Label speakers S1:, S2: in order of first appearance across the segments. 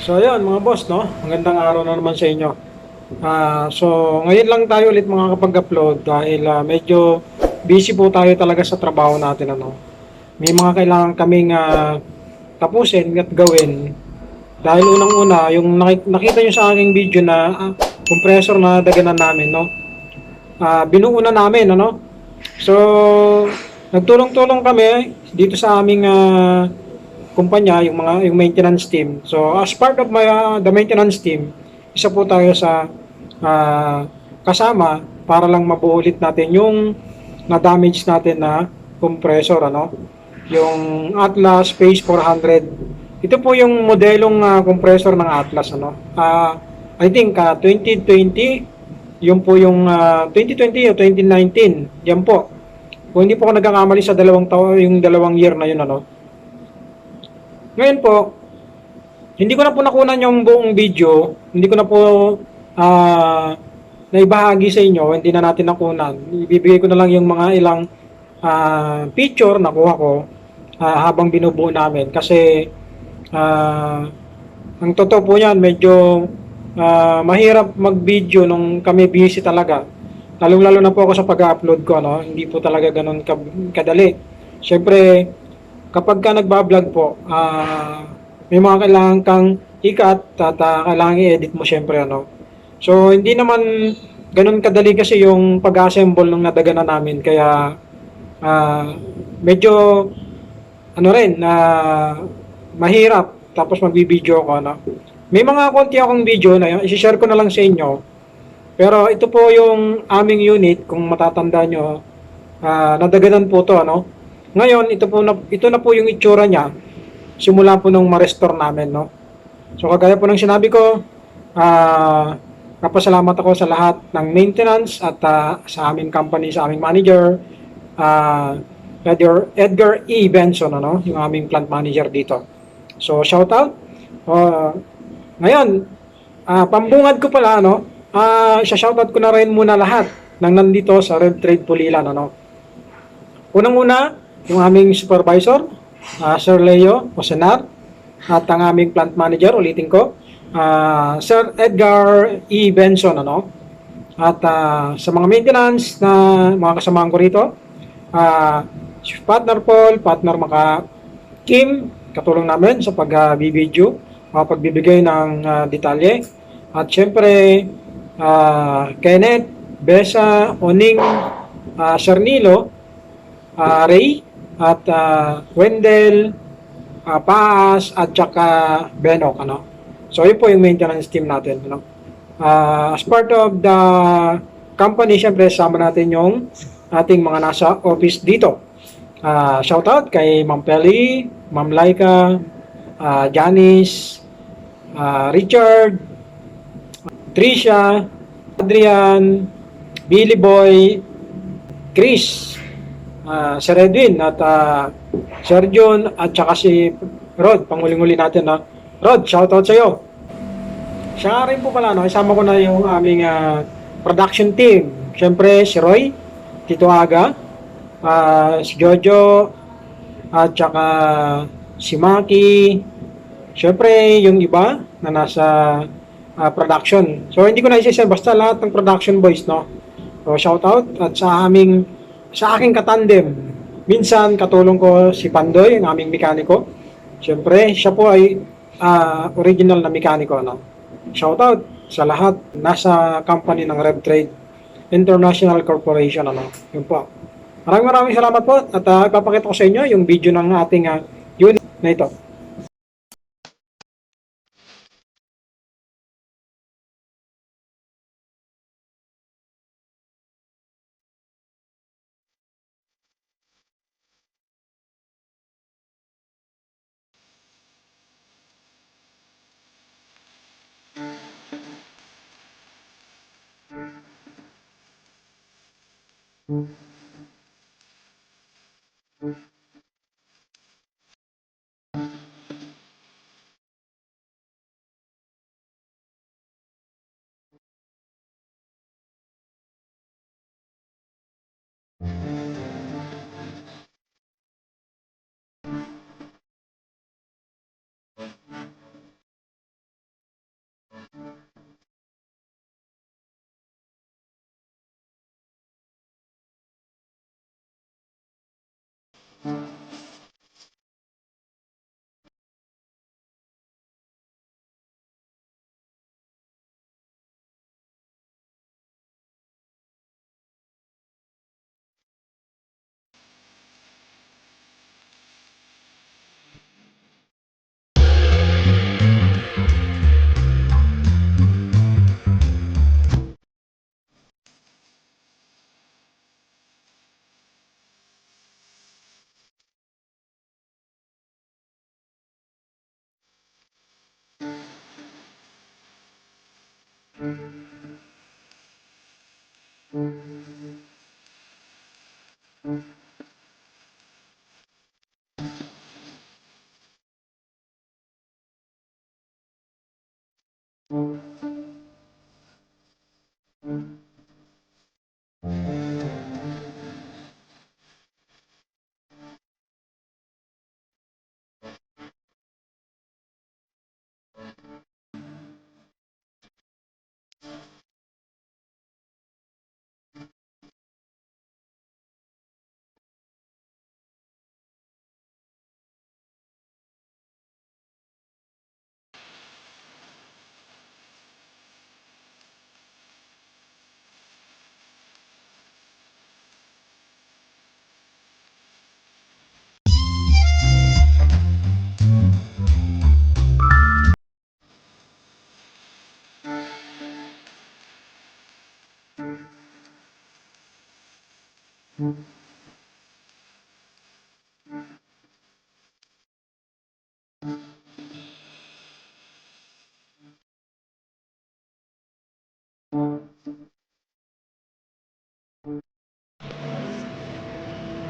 S1: So ayun mga boss, no? Magandang araw na naman sa inyo. So ngayon lang tayo ulit mga kapag-upload dahil medyo busy po tayo talaga sa trabaho natin, ano. May mga kailangan kaming tapusin at gawin. Dahil unang-una, yung nakita nyo sa aking video na compressor na daganan namin, no? Binuo na namin, ano? So nagtulong-tulong kami dito sa aming kumpanya, yung maintenance team. So as part of the maintenance team, isa po tayo sa uh, kasama para lang mabuo ulit natin yung na-damage natin na compressor, ano? Yung Atlas Space 400. Ito po yung modelong compressor ng Atlas, ano? I think 2020, yung po yung 2020 o 2019, yan po. Kung hindi po ako nagkakamali sa dalawang taon, yung dalawang year na yun, ano? Ngayon po, hindi ko na po nakunan yung buong video. Hindi ko na po ah, naibahagi sa inyo. Hindi na natin nakunan. Ibibigay ko na lang yung mga ilang picture na kuha ko habang binubuo namin. Kasi ang totoo po yan, medyo mahirap mag-video nung kami busy talaga. Lalong-lalo na po ako sa pag-upload ko. No? Hindi po talaga ganun kadali. Siyempre, kapag ka nagbablog po, may mga kailangan kang ikat at kailangan i-edit mo syempre, ano. So hindi naman ganun kadali kasi yung pag-assemble ng nadagana namin, kaya ah, medyo ano rin na mahirap tapos magbibideo ako, ano. May mga konti akong video na i-share ko na lang sa inyo. Pero ito po yung aming unit, kung matatanda nyo, nadaganan po to, ano. Ngayon, ito na po yung itsura niya simula po nung ma-restore namin, no. So kagaya po ng sinabi ko, napasalamat ako sa lahat ng maintenance at sa aming company, sa aming manager, uh, Edgar E. Benson, ano, yung aming plant manager dito. So shout out. Ngayon, pambungad ko pala, ano, isa-shoutout ko na rin muna lahat ng nandito sa Red Trade Pulilan, ano. Unang-una, yung aming supervisor, Sir Leo Osenar, at ang aming plant manager, ulitin ko, Sir Edgar E. Benson, ano. At sa mga maintenance na mga kasamahan ko rito, partner Paul, partner Maka Kim, katulong namin sa pag-video, pagbibigay ng detalye. At syempre, Kenneth, Besa, Oning, Sir Nilo, Ray, at Wendell, Paas, at saka Benok, ano. So, yun po yung maintenance team natin, ano. As part of the company, syempre, sama natin yung ating mga nasa office dito. Shout out kay Ma'am Pelly, Ma'am Laika, Janice, Richard, Trisha, Adrian, Billy Boy, Chris, Sir Edwin, at Sir John, at saka si Rod, panguling-uli natin, na Rod, shoutout sa iyo. Siya rin po pala, no? Isama ko na yung aming production team. Siyempre, si Roy, Tito Aga, si Jojo, at saka si Maki. Siyempre, yung iba na nasa production. So, hindi ko na isa basta lahat ng production boys, no? So, shoutout. At sa aking katandem, minsan katulong ko si Pandoy, ang aming mekaniko. Siyempre, siya po ay original na mekaniko, no? Shoutout sa lahat nasa company ng RevTrade International Corporation, ano. Yun po. Maraming salamat po at ipapakita ko sa inyo yung video ng ating unit na ito.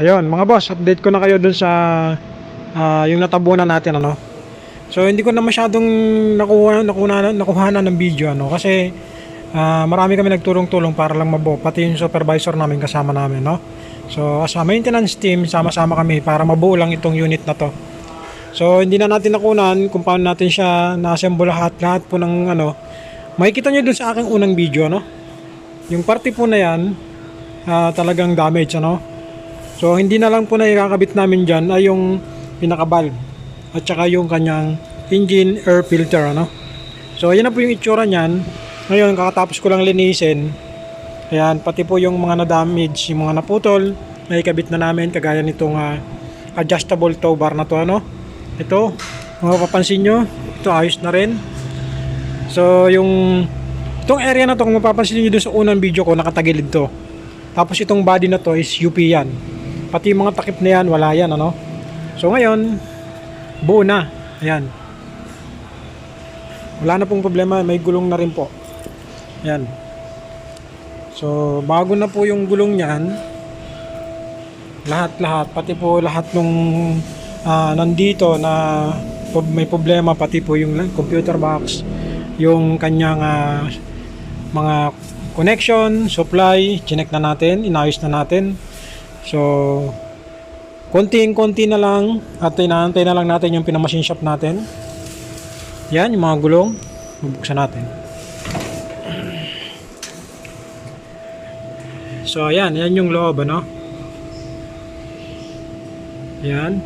S1: Ayun, mga boss, update ko na kayo dun sa yung natabunan natin, ano. So hindi ko na masyadong nakuha na ng video, ano, kasi marami kami nagtulong-tulong para lang mabuo, pati yung supervisor namin kasama namin, no. So as a maintenance team, sama-sama kami para mabuo lang itong unit na to. So hindi na natin nakunan kung paano natin siya na-assemble lahat po ng ano. Makikita nyo dun sa aking unang video, no. Yung parte po na yan, talagang damage, ano. So hindi na lang po na ikakabit namin dyan ay yung pinaka-valve at saka yung kanyang engine air filter, ano. So ayan na po yung itsura niyan. Ngayon kakatapos ko lang linisin. Ayan, pati po yung mga na-damage, yung mga naputol, naikabit na namin kagaya nitong adjustable tow bar na to, ano. Ito, mapapansin nyo, ito ayos na rin. So itong area na to, kung mapapansin nyo doon sa unang video ko, nakatagilid to. Tapos itong body na to is UP yan. Pati yung mga takip na yan, wala yan, ano. So ngayon, buo na. Ayan. Wala na pong problema, may gulong na rin po. Ayan. So bago na po yung gulong niyan. Lahat, pati po lahat nung nandito na may problema, pati po yung computer box, yung kanyang mga connection, supply, chinek na natin, inayos na natin. So konti na lang at inaantay na lang natin yung pinamachine shop natin. Yan, yung mga gulong, bubuksan natin. So ayan, yan yung loob, ano. Yan.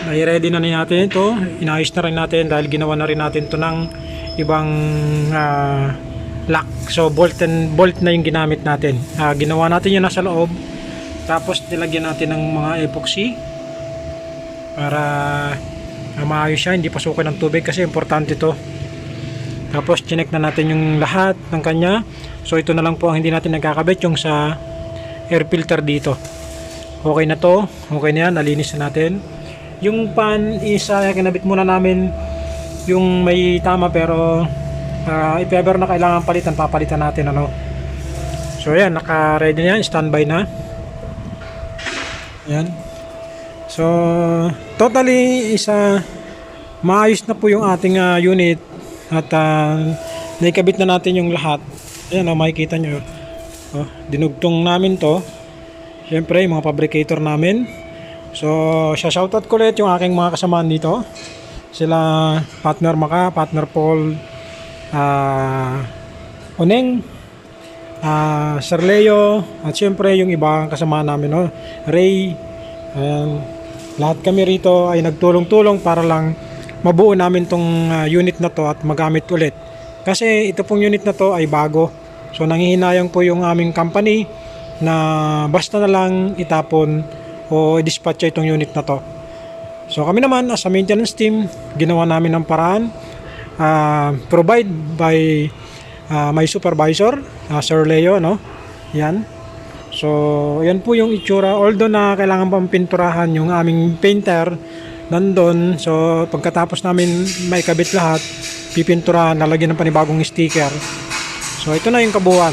S1: Nai-ready na natin ito. Inayos na rin natin dahil ginawa na rin natin ito ng ibang lock. So bolt na yung ginamit natin. Ginawa natin yung nasa loob. Tapos nilagyan natin ng mga epoxy para maayos siya, hindi pasukin ng tubig kasi importante ito. Tapos chinek na natin yung lahat ng kanya. So ito na lang po ang hindi natin nagkakabit, yung sa air filter dito. Okay na to, okay na yan, nalinis na natin. Yung pan is kinabit muna namin yung may tama, pero if ever na kailangan palitan, papalitan natin, ano. So ayan, naka-ready na yan, standby na. Ayan. So totally maayos na po yung ating unit at naikabit na natin yung lahat. Ayan, makikita nyo, dinugtong namin to. Siyempre yung mga fabricator namin. So shoutout ko ulit yung aking mga kasamaan dito, sila partner Maka, partner Paul, Oneng, Sir Leo, at siyempre yung ibang kasama namin, Ray, Ayan. Lahat kami rito ay nagtulong-tulong para lang mabuo namin tong unit na to at magamit ulit. Kasi ito pong unit na to ay bago. So nanghihinayang po yung aming company na basta na lang itapon o i-dispatch itong unit na to. So kami naman as a maintenance team, ginawa namin ng paraan, provide by my supervisor, Sir Leo, no? Yan. So yan po yung itsura. Although na kailangan pang pinturahan yung aming painter nandun. So pagkatapos namin may kabit lahat, pipinturahan, lalagyan ng panibagong sticker. So ito na yung kabuuan.